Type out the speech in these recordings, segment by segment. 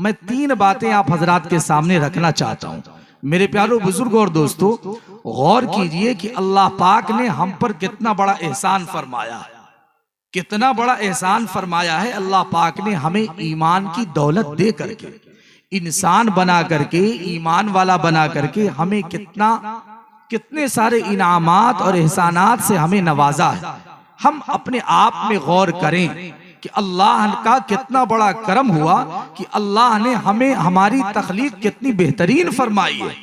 मैं 3 बातें आप हजरात के सामने रखना चाहता हूं। मेरे प्यारों बुजुर्गों और दोस्तों, गौर कीजिए कि अल्लाह पाक ने हम पर कितना बड़ा एहसान फरमाया है, कितना बड़ा एहसान फरमाया है। अल्लाह पाक ने हमें ईमान की दौलत दे करके, इंसान बना करके, ईमान वाला बना करके हमें कितने सारे इनामात और एहसानात से हमें नवाजा है। हम अपने आप में गौर करें कि अल्लाह का कितना बड़ा करम हुआ कि अल्लाह ने हमें हमारी तख्लीक कितनी बेहतरीन फरमाई है।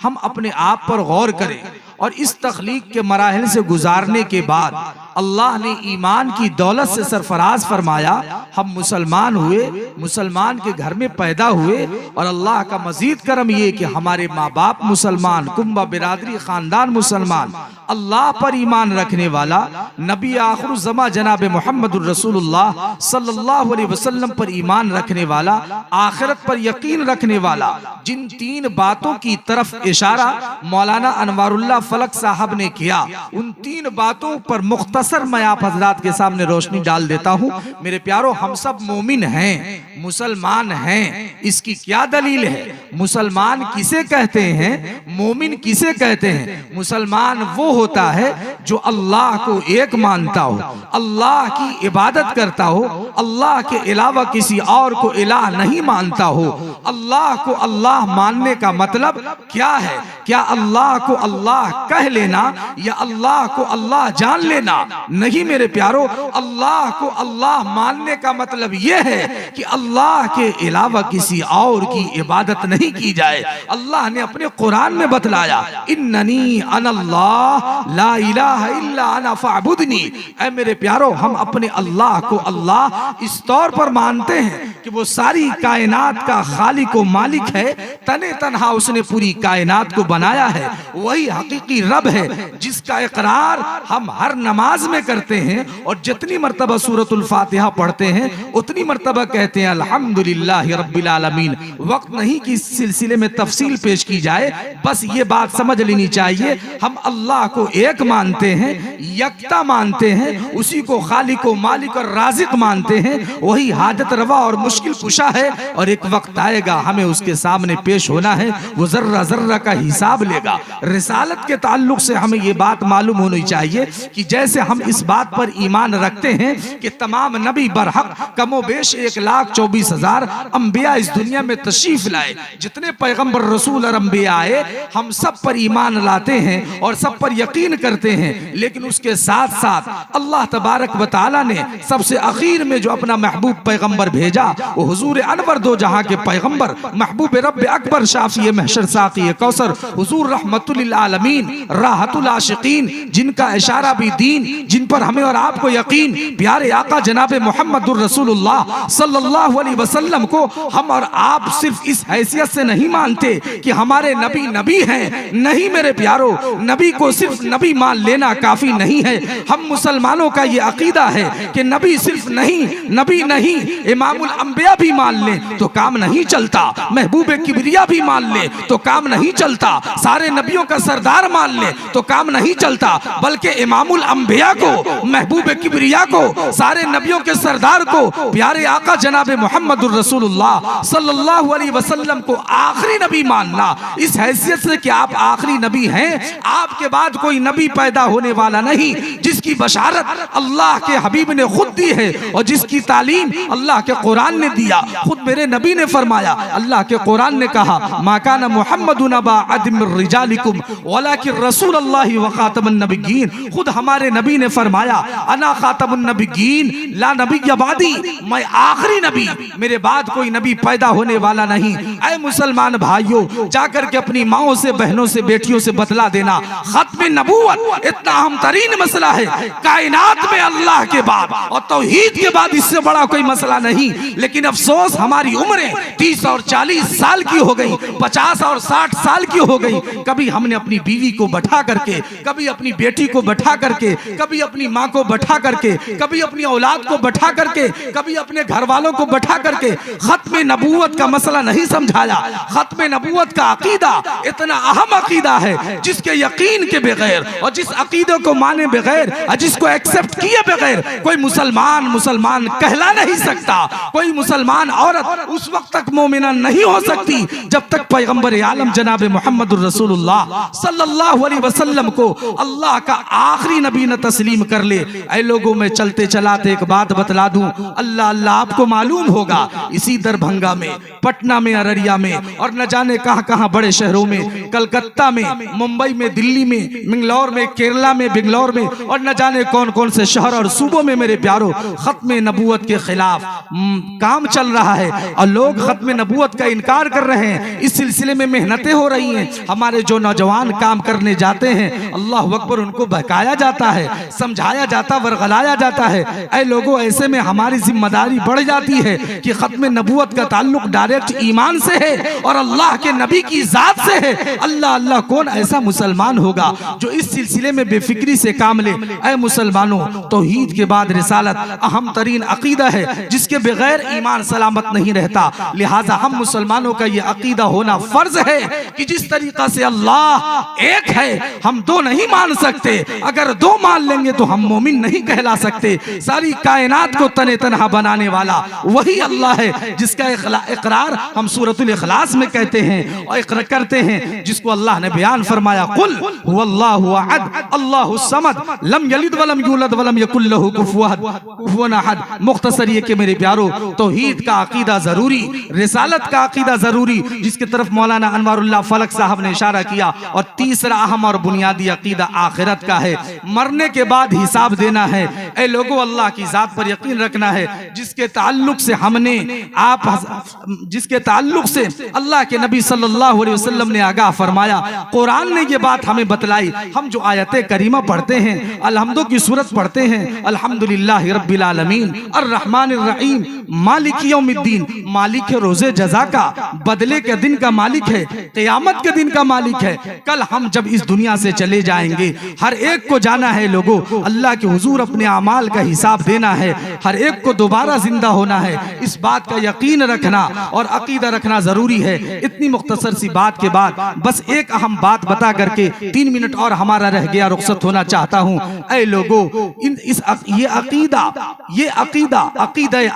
हम अपने आप पर गौर करें और इस तख्लीक के मराहिल से गुजारने के बाद अल्लाह ने ईमान की दौलत से सरफराज फरमाया। हम मुसलमान हुए, मुसलमान के घर में पैदा हुए और अल्लाह का मजीद करम ये कि हमारे माँ बाप मुसलमान, कुंबा बिरादरी खानदान मुसलमान, अल्लाह पर ईमान रखने वाला, नबी आखिरुज़्ज़मा जनाब मुहम्मदुर रसूलुल्लाह सल्लल्लाहु अलैहि वसल्लम पर ईमान रखने वाला, आखिरत पर यकीन रखने वाला, जिन 3 बातों की तरफ इशारा मौलाना अनवारुल्लाह फलक साहब ने किया, उन 3 बातों पर मुख्तसर मैं आप हजरात के सामने रोशनी डाल देता हूं। मेरे प्यारों, हम सब मोमिन हैं, मुसलमान हैं। इसकी क्या दलील है? मुसलमान किसे कहते हैं, मोमिन किसे कहते हैं? मुसलमान वो होता है जो अल्लाह को एक मानता हो, अल्लाह की इबादत करता हो, अल्लाह के अलावा किसी और को इलाह नहीं मानता हो। अल्लाह को अल्लाह मानने का मतलब क्या है? क्या अल्लाह को अल्लाह कह लेना या अल्लाह को अल्लाह जान लेना? नहीं मेरे प्यारो, अल्लाह को अल्लाह मानने का मतलब यह है कि अल्लाह के अलावा किसी और की इबादत नहीं की जाए। अल्लाह ने अपने कुरान में बतलाया, इन्ननी अनल्लाह ला इलाहा इल्ला अना फअबुदनी। ऐ मेरे प्यारो, हम अपने अल्लाह को अल्लाह इस तौर पर मानते हैं कि वो सारी कायनात का खालिक व मालिक है, तने तन्हा उसने पूरी कायनात को बनाया है, वही हकीकी रब है जिसका इकरार हम हर नमाज में करते हैं और जितनी मर्तबा सूरतुल फातिहा पढ़ते हैं उतनी मर्तबा कहते हैं अल्हम्दुलिल्लाहि रब्बिल आलमीन। वक्त नहीं कि इस सिलसिले में तफसील पेश की जाए, बस ये बात समझ लेनी चाहिए, हम अल्लाह को एक मानते हैं, यकता मानते हैं, उसी को खालिक व मालिक और राज़िक मानते हैं, वही हाजत रवा और मुश्किल कुशा है। और एक वक्त आएगा हमें उसके सामने पेश होना है, वो जर्रा जर्रा का हिसाब लेगा। रिसालत के ताल्लुक से हमें ये बात मालूम होनी चाहिए कि जैसे हम इस बात पर ईमान रखते हैं कि तमाम नबी बरहक कमोबेश 1,24,000 अंबिया इस दुनिया में तशरीफ लाए, जितने पैगंबर रसूल और अंबिया आए, हम सब पर ईमान लाते हैं और सब पर यकीन करते हैं। लेकिन उसके साथ साथ अल्लाह तबारक व तआला ने सबसे आखिर में जो अपना महबूब पैगंबर भेजा, वो हुजूर अनवर दो जहां के पैगंबर, महबूब रब अकबर, शाफी महशर, साक़ी कौसर, हुजूर रहमतुल लिल आलमीन, राहतुल आशिकीन, जिनका इशारा भी दीन, जिन पर हमें और आपको यकीन, प्यारे आका जनाब मुहम्मदुर रसूलुल्लाह सल्लल्लाहु अलैहि वसल्लम को हम और आप सिर्फ इस हैसियत से नहीं मानते कि हमारे नबी नबी हैं। नहीं मेरे प्यारो, नबी को सिर्फ नबी मान लेना काफी नहीं है। हम मुसलमानों का ये अकीदा है कि नबी सिर्फ नहीं, नबी नहीं, इमामुल अंबिया भी मान ले तो काम नहीं चलता, महबूब किबरिया भी मान ले तो काम नहीं चलता, सारे नबियों का सरदार मान ले तो काम नहीं चलता, बल्कि इमामुल अंबिया को, महबूब किबरिया को, सारे नबियों के सरदार को, प्यारे आका जनाब मुहम्मदुर रसूलुल्लाह सल्लल्लाहु अलैहि वसल्लम को आखिरी नबी मानना, इस हैसियत से कि आप आखिरी नबी हैं, आपके बाद कोई नबी पैदा होने वाला नहीं, जिसकी बशारत अल्लाह के हबीब ने खुद दी है और जिसकी तालीम अल्लाह के कुरान ने दिया। खुद मेरे नबी ने फरमाया, अल्लाह के कुरान ने कहा, मा काना मुहम्मदुन अबा अहदिम मिन रिजालिकुम वलाकिन रसूलुल्लाहि व खातमुन नबिय्यीन। खुद हमारे नबी ने फरमाया, अना खातमुन नबिय्यीन ला नबिय्य बादी, मैं आखिरी नबी, मेरे बाद कोई नबी पैदा होने वाला नहीं। ऐ मुसलमान भाइयों, जाकर के अपनी माओं से, बहनों से, बेटियों से बतला देना, खत्म नबूवत इतना अहम तरीन मसला है कायनात में अल्लाह के बाद और तौहीद के बाद, इससे बड़ा कोई मसला नहीं। लेकिन अफसोस हमारी उम्रें 30 और 40 साल की हो गई, 50 और 60 साल की हो गई। कभी हमने अपनी बीवी को बैठा करके, कभी अपनी बेटी को बैठा करके, कभी अपनी माँ को बैठा करके, कभी अपनी औलाद को बैठा करके, कभी अपने घर वालों को बैठा करके खत्म नबूवत का मसला नहीं समझाया। खत्म नबूवत का अकीदा इतना अहम अकीदा है जिसके यकीन के बगैर और जिस अकीदे को माने बगैर, जिसको एक्सेप्ट किए बगैर कोई मुसलमान कहला नहीं सकता, कोई मुसलमान औरत उस वक्त तक मोमिना नहीं हो सकती जब तक पैगंबर आलम जनाब मोहम्मद रसूलुल्लाह सल्लल्लाहु अलैहि वसल्लम को अल्लाह का आखिरी नबी न तस्लीम कर ले। ऐ लोगों में चलते चलाते एक बात बतला दूं, अल्लाह अल्लाह आपको मालूम होगा, इसी दरभंगा में, पटना में, अररिया में और न जाने कहां कहां बड़े शहरों में, कलकत्ता में, मुंबई में, दिल्ली में, मंगलौर में, केरला में, बेंगलोर में और न जाने कौन कौन से शहर और सूबों में मेरे प्यारों खत्म नबूवत के खिलाफ काम चल रहा है और लोग खत्म नबूवत का इनकार कर रहे हैं। इस सिलसिले में मेहनतें हो रही हैं। हमारे जो नौजवान काम करने जाते हैं, अल्लाह अकबर, उनको बहकाया जाता है, समझाया जाता, वर्गलाया जाता है। ऐ लोगों, ऐसे में हमारी जिम्मेदारी बढ़ जाती है कि खत्म नबूवत का ताल्लुक डायरेक्ट ईमान से है और अल्लाह के नबी की जात से है। अल्लाह अल्लाह, कौन ऐसा मुसलमान होगा जो इस सिलसिले में बेफिक्री से काम ले। ऐ मुसलमानों, तौहीद के बाद रिसालत अहम तरीन अकीदा है जिसके बगैर ईमान सलामत नहीं रहता। लिहाजा हम मुसलमानों का ये अकीदा होना फर्ज है कि जिस तरीका से अल्लाह एक है, हम दो नहीं मान सकते। अगर दो मान लेंगे तो हम मोमिन नहीं कहला सकते। सारी कायनात को तने तनहा बनाने वाला वही अल्लाह है जिसका इकरार हम सूरतुल इखलास में कहते हैं और इकरार करते हैं, जिसको अल्लाह ने बयान फरमाया, कुल हुवल्लाहु अहद अल्लाहुस समद लम यलिद वलम यूलद वलम यकुल लहू कुफुवन अहद। मुख्तसर ये कि मेरे प्यारो, तौहीद का अकीदा जरूरी, रिसालत का अकीदा जरूरी, जिसकी तरफ मौलाना अनवारुल्लाह फलक साहब ने इशारा किया। और तीसरा अहम और बुनियादी अकीदा आखिरत का है, मरने के बाद हिसाब देना है। ऐ लोगों, अल्लाह की जात पर यकीन रखना है जिसके ताल्लुक से हमने जिसके ताल्लुक से अल्लाह के नबी सल्लल्लाहु अलैहि वसल्लम ने आगाह फरमाया, कुरान ने ये बात हमें बतलाई। हम जो आयते करीमा पढ़ते हैं, अलहम्दो की सूरत पढ़ते हैं, अल्हम्दुलिल्लाहि रब्बिल आलमीन अर्रहमानिर रहीम मालिक यौमिद्दीन, मालिक है रोजे जजा का, बदले के दिन का मालिक है, क़यामत के दिन का मालिक है। कल हम जब इस दुनिया से चले जाएंगे, हर एक को जाना है लोगों, अल्लाह के हुजूर अपने अमाल का हिसाब देना है, हर एक को दोबारा जिंदा होना है। इस बात का यकीन रखना और अकीदा रखना जरूरी है। इतनी मुख्तसर सी बात के बाद बस एक अहम बात बता करके 3 मिनट और हमारा रह गया, रुखसत होना चाहता हूँ। ऐ लोगों, ये अकीदा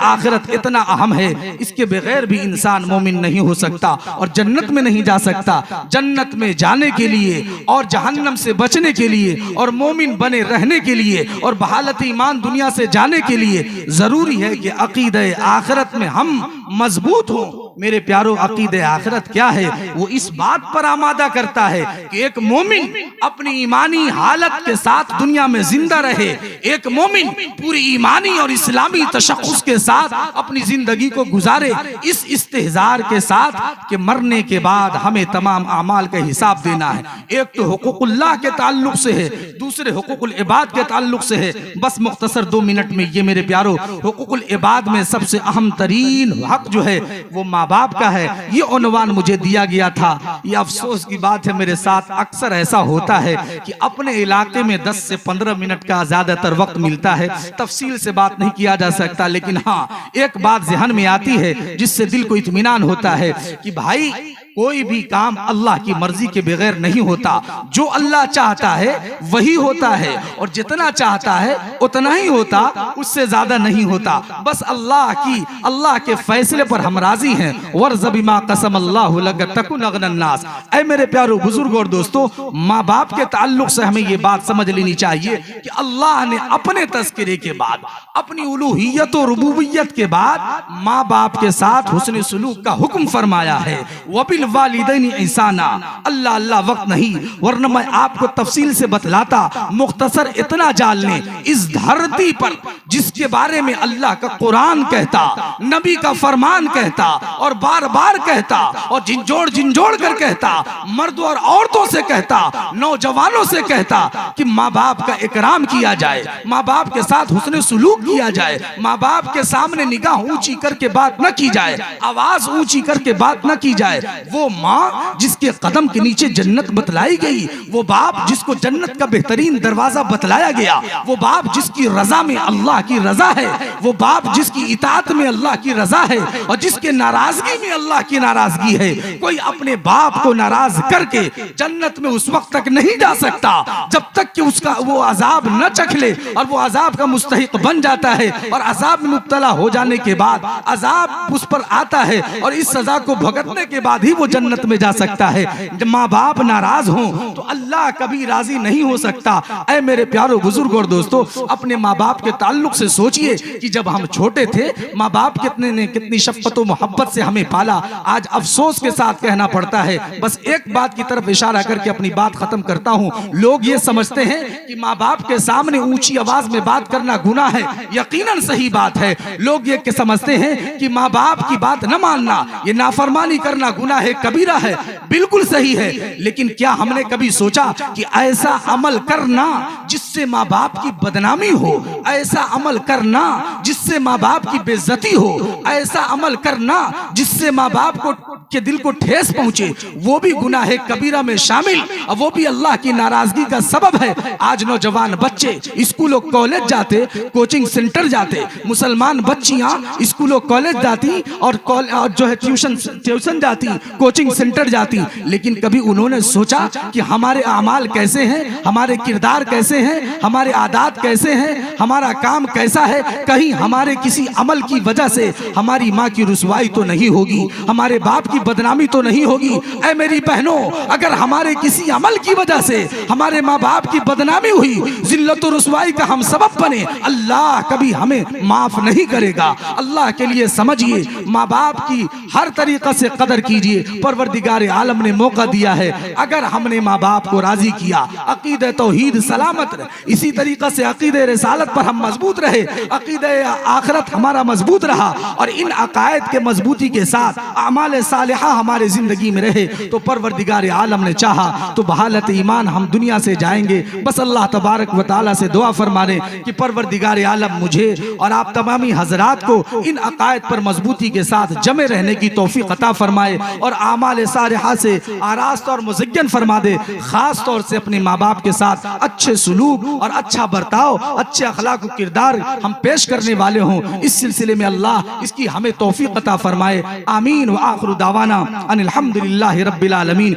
आखिरत इतना अहम है, इसके बगैर भी इंसान मोमिन नहीं हो सकता और जन्नत में नहीं जा सकता। जन्नत में जाने के लिए और जहन्नम से बचने के लिए और मोमिन बने रहने के लिए और बहालत ईमान दुनिया से जाने के लिए जरूरी है कि अकीदे आखिरत में हम मजबूत हो। मेरे प्यारो, अकीदे आखिरत क्या है? वो इस बात पर आमादा करता है कि एक मोमिन अपनी ईमानी हालत के साथ दुनिया में जिंदा रहे, एक मोमिन पूरी ईमानी और इस्लामी तशख्खुस के साथ अपनी जिंदगी को गुजारे, इस इस्तेहजार के साथ कि मरने के बाद हमें तमाम अमाल का हिसाब देना है। एक तो हुकूकुल्लाह के ताल्लुक से है, दूसरे हुकूकुल इबाद के ताल्लुक से है। बस मुख्तसर 2 मिनट में ये मेरे प्यारो, हुकूकुल इबाद में सबसे अहम तरीन हक जो है वो माँ बाप का है। ये उन्वान मुझे दिया गया था। ये अफसोस की बात है, मेरे साथ अक्सर ऐसा होता है कि अपने इलाके में 10 से 15 मिनट का ज्यादातर वक्त मिलता है, तफसील से बात नहीं किया जा सकता। लेकिन हाँ, एक बात ज़हन में आती है जिससे दिल को इत्मीनान होता है कि भाई, कोई भी काम अल्लाह की मर्जी के बगैर नहीं होता। जो अल्लाह चाहता है वही होता है और जितना चाहता है उतना ही होता, उससे ज्यादा नहीं होता। बस अल्लाह के फैसले पर हम राजी हैं। वर्ज़ बिमा कसम अल्लाहु लक तकुन अगनन नास। ऐ मेरे प्यारो बुजुर्ग और दोस्तों, माँ बाप के ताल्लुक से हमें ये बात समझ लेनी चाहिए कि अल्लाह ने अपने तज़किरे के बाद, अपनी उलूहियत और रुबूबियत के बाद माँ बाप के साथ हुस्न सुलूक का हुक्म फरमाया है। वबिल वालिदैन इंसाना। अल्लाह अल्लाह वक्त नहीं, वरना मैं आपको तफसील से बतलाता। मुख्तसर इतना जान लें, इस धरती पर जिसके बारे में अल्लाह का कुरान कहता, नबी का फरमान कहता और बार बार कहता और झिंझोड़ कर कहता, मर्द और औरतों से कहता, नौजवानों से कहता कि माँ बाप का इकराम किया जाए, माँ बाप के साथ हुस्न सुलूक किया जाए, माँ बाप के सामने निगाह ऊंची करके बात न की जाए, आवाज ऊंची करके बात न की जाए। वो माँ जिसके कदम के नीचे जन्नत बतलाई गई, वो बाप जिसको जन्नत का बेहतरीन दरवाजा बतलाया गया, वो बाप जिसकी रजा में अल्लाह की रजा है, वो बाप जिसकी इताअत में अल्लाह की रजा है और जिसके नाराजगी में अल्लाह की नाराजगी है। कोई अपने बाप को नाराज करके जन्नत में उस वक्त तक नहीं जा सकता जब तक कि उसका वो अजाब न चख ले और वो अजाब का मुस्तहिक बन जाता है, और अजाब में मुब्तला हो जाने के बाद अजाब उस पर आता है और इस सजा को भुगतने के बाद ही वो जन्नत में जा सकता है। जब माँ बाप नाराज हों तो अल्लाह कभी राजी नहीं हो सकता। ऐ मेरे प्यारो बुजुर्ग और दोस्तों, अपने माँ बाप के ताल्लुक से सोचिए कि जब हम छोटे थे माँ बाप कितनी शफ़क़त और मोहब्बत से हमें पाला। आज अफसोस के साथ कहना पड़ता है, बस एक बात की तरफ इशारा करके अपनी बात खत्म करता हूँ। लोग ये समझते हैं कि माँ बाप के सामने ऊंची आवाज में बात करना गुनाह है। यकीनन सही बात है। लोग ये समझते हैं कि माँ बाप की बात न मानना, ये नाफरमानी करना गुनाह है, कबीरा है। बिल्कुल सही है, लेकिन क्या हमने कभी सोचा कि ऐसा अमल करना जिससे माँ बाप की बदनामी हो, ऐसा अमल करना जिससे माँ बाप की बेइज्जती हो, ऐसा अमल करना जिससे माँ बाप को के दिल को ठेस पहुंचे, वो भी गुनाह है कबीरा में शामिल और वो भी अल्लाह की नाराजगी का सबब है। आज नौजवान बच्चे स्कूलों कॉलेज जाते, कोचिंग सेंटर जाते, मुसलमान बच्चियां स्कूलों कॉलेज जाती और जो है ट्यूशन जाती, कोचिंग सेंटर जाती, लेकिन कभी उन्होंने सोचा कि हमारे अमाल कैसे हैं, हमारे किरदार कैसे हैं, हमारे आदात कैसे हैं, हमारा काम कैसा है? कहीं हमारे किसी अमल की वजह से हमारी माँ की रुसवाई तो नहीं होगी, हमारे बाप की बदनामी तो नहीं होगी? ऐ मेरी बहनों, अगर हमारे किसी अमल की वजह से हमारे माँ बाप की बदनामी हुई, जिल्लत और रुसवाई का हम सबब बने, अल्लाह कभी हमें माफ नहीं करेगा। अल्लाह के लिए समझिए, माँ बाप की हर तरीक़े से कदर कीजिए। परवरदिगार आलम ने मौका दिया है, अगर हमने माँ बाप को राजी किया, अकीदे तौहीद सलामत रहे, इसी तरीक़े से अकीदे रिसालत पर हम मजबूत रहे, अकीदे आखिरत हमारा मजबूत रहा और इन अकायद के मजबूती के साथ अमाल सालिहा हमारे जिंदगी में रहे, तो परवरदिगार आलम ने चाहा तो बहालत ईमान हम दुनिया से जाएंगे। बस अल्लाह तबारक व तआला से दुआ फरमाने कि परवरदिगार आलम मुझे और आप तमामी हजरात को इन अकायद पर मजबूती के साथ जमे रहने की तौफीक अता फरमाए और आमाल सालिहा से आरास्त और मुज़य्यन फरमा दे। खास तौर से अपने माँ बाप के साथ अच्छे सुलूक और अच्छा बर्ताव, अच्छे अखलाक व किरदार हम पेश करने वाले हों। इस सिलसिले में अल्लाह इसकी हमें तौफीक अता फरमाए। आमीन व आखिरु दावाना अनिल हम्दुलिल्लाहि रब्बिल आलमीन।